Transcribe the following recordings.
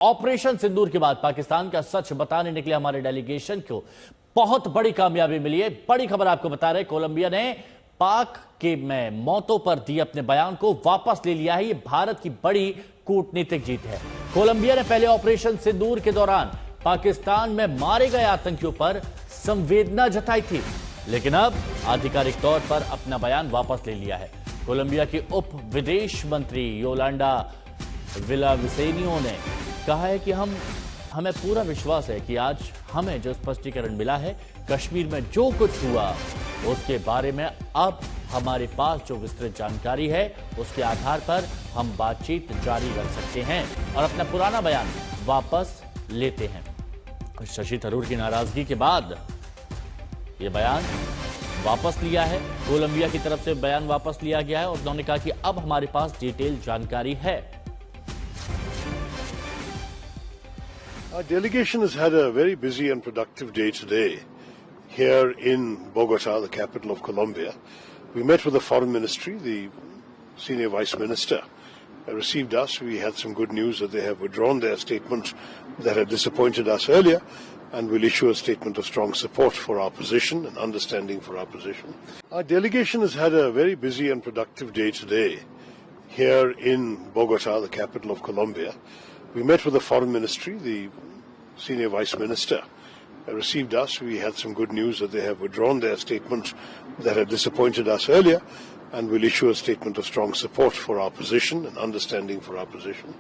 Operation सिंदूर के बाद पाकिस्तान का सच बताने निकले हमारे डेलीगेशन को बहुत बड़ी कामयाबी मिली है। बड़ी खबर आपको बता रहे, कोलंबिया ने पाक के में मौतों पर दिए अपने बयान को वापस ले लिया है। यह भारत की बड़ी कूटनीतिक जीत है। कोलंबिया ने पहले ऑपरेशन सिंदूर के दौरान पाकिस्तान में मारे गए आतंकियों पर संवेदना जताई थी, लेकिन अब आधिकारिक तौर पर अपना बयान वापस ले लिया है। कोलंबिया की उप विदेश मंत्री योलांडा विलाविसेनियो ने कहा है कि हमें पूरा विश्वास है कि आज हमें जो स्पष्टीकरण मिला है, कश्मीर में जो कुछ हुआ उसके बारे में अब हमारे पास जो विस्तृत जानकारी है उसके आधार पर हम बातचीत जारी रख सकते हैं और अपना पुराना बयान वापस लेते हैं। शशि थरूर की नाराजगी के बाद यह बयान वापस लिया है। कोलंबिया की तरफ से बयान वापस लिया गया है और उन्होंने कहा कि अब हमारे पास डिटेल जानकारी है। Our delegation has had a very busy and productive day today here in Bogota, the capital of Colombia. We met with the Foreign Ministry. The Senior Vice Minister received us. We had some good news that they have withdrawn their statement that had disappointed us earlier and will issue a statement of strong support for our position and understanding for our position. Our delegation has had a very busy and productive day today here in Bogota, the capital of Colombia. We met with the Foreign Ministry. The Senior Vice Minister received us. We had some good news that they have withdrawn their statement that had disappointed us earlier and will issue a statement of strong support for our position and understanding for our position.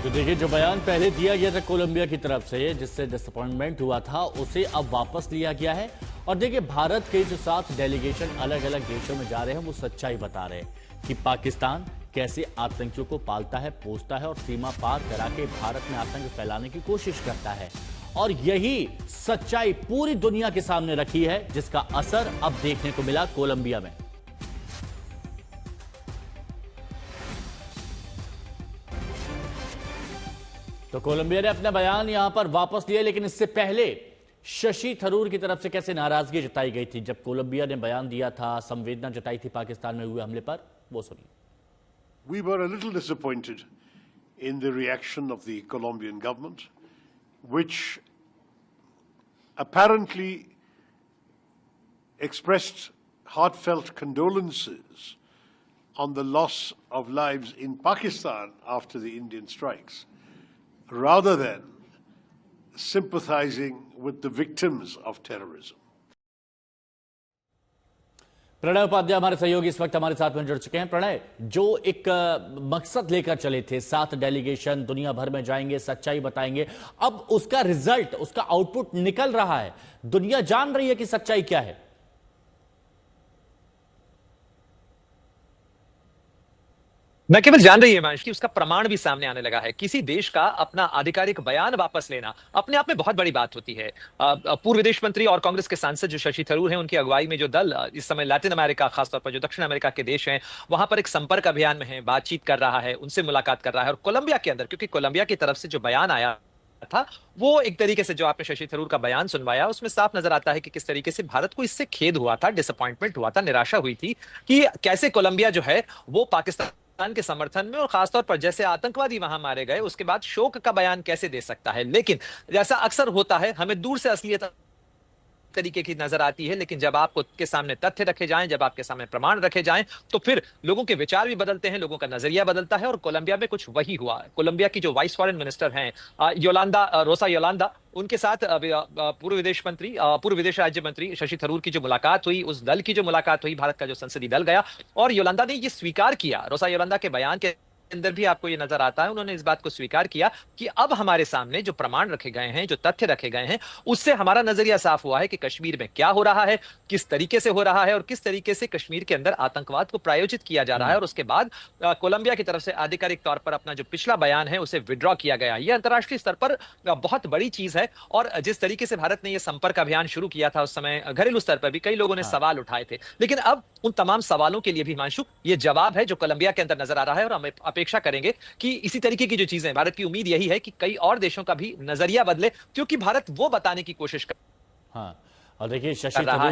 तो देखिए, जो बयान पहले दिया गया था Colombia की तरफ से जिससे डिसअपॉइंटमेंट हुआ था, उसे अब वापस लिया गया है। और देखिए, भारत के जो 7 डेलीगेशन अलग अलग देशों में जा रहे हैं वो सच्चाई बता रहे हैं कि पाकिस्तान कैसे आतंकियों को पालता है, पोसता है और सीमा पार करा के भारत में आतंक फैलाने की कोशिश करता है। और यही सच्चाई पूरी दुनिया के सामने रखी है, जिसका असर अब देखने को मिला कोलंबिया में। तो कोलंबिया ने अपना बयान यहां पर वापस लिया, लेकिन इससे पहले शशि थरूर की तरफ से कैसे नाराजगी जताई गई थी जब कोलंबिया ने बयान दिया था, संवेदना जताई थी पाकिस्तान में हुए हमले पर, वो सुनिए। We were a little disappointed in the reaction of the Colombian government, which apparently expressed heartfelt condolences on the loss of lives in Pakistan after the Indian strikes, rather than sympathizing with the victims of terrorism. Pranay Upadhyay हमारे सहयोगी इस वक्त हमारे साथ में जुड़ चुके हैं। प्रणय, जो एक मकसद लेकर चले थे, 7 डेलीगेशन दुनिया भर में जाएंगे, सच्चाई बताएंगे, अब उसका रिजल्ट, उसका आउटपुट निकल रहा है। दुनिया जान रही है कि सच्चाई क्या है। न केवल जान रही है हिमांश की, उसका प्रमाण भी सामने आने लगा है। किसी देश का अपना आधिकारिक बयान वापस लेना अपने आप में बहुत बड़ी बात होती है। पूर्व विदेश मंत्री और कांग्रेस के सांसद जो शशि थरूर हैं, उनकी अगुवाई में जो दल इस समय लैटिन अमेरिका, खासतौर पर जो दक्षिण अमेरिका के देश हैं, वहां पर एक संपर्क अभियान में है, बातचीत कर रहा है, उनसे मुलाकात कर रहा है। और कोलंबिया के अंदर, क्योंकि कोलंबिया की तरफ से जो बयान आया था वो एक तरीके से, जो आपने शशि थरूर का बयान सुनवाया, उसमें साफ नजर आता है कि किस तरीके से भारत को इससे खेद हुआ था, डिसअपॉइंटमेंट हुआ था, निराशा हुई थी कि कैसे कोलंबिया जो है वो पाकिस्तान के समर्थन में, और खासतौर पर जैसे आतंकवादी वहां मारे गए उसके बाद शोक का बयान कैसे दे सकता है। लेकिन जैसा अक्सर होता है, हमें दूर से असलियत तरीके की नजर आती है, लेकिन जब आपको के सामने तथ्य रखे जाएं, जब आपके सामने प्रमाण रखे जाएं, तो फिर लोगों के विचार भी बदलते हैं, लोगों का नजरिया बदलता है। और कोलंबिया में कुछ वही हुआ। कोलंबिया की जो वाइस फॉरेन मिनिस्टर हैं रोसा योलांदा, उनके साथ पूर्व विदेश मंत्री, पूर्व विदेश राज्य मंत्री शशि थरूर की जो मुलाकात हुई, उस दल की जो मुलाकात हुई, भारत का जो संसदीय दल गया, और योलांदा ने ये स्वीकार किया, रोसा योलांदा के बयान के अंदर भी आपको ये नजर आता है, उन्होंने इस बात को स्वीकार किया कि अब हमारे सामने जो प्रमाण रखे गए हैं, जो तथ्य रखे गए हैं, उससे हमारा नजरिया साफ हुआ है कि कश्मीर में क्या हो रहा है, किस तरीके से हो रहा है और किस तरीके से कश्मीर के अंदर आतंकवाद को प्रायोजित किया जा रहा है। और उसके बाद कोलंबिया की तरफ से आधिकारिक तौर पर अपना जो पिछला बयान है उसे विड्रॉ किया गया। यह अंतर्राष्ट्रीय स्तर पर बहुत बड़ी चीज है। और जिस तरीके से भारत ने यह संपर्क अभियान शुरू किया था, उस समय घरेलू स्तर पर भी कई लोगों ने सवाल उठाए थे, लेकिन अब उन तमाम सवालों के लिए भी हिमांशु ये जवाब है जो कोलंबिया के अंदर नजर आ रहा है। और हम अपेक्षा करेंगे कि इसी तरीके की जो चीजें, भारत की उम्मीद यही है कि कई और देशों का भी नजरिया बदले, क्योंकि भारत वो बताने की कोशिश कर हाँ, और देखिए शशि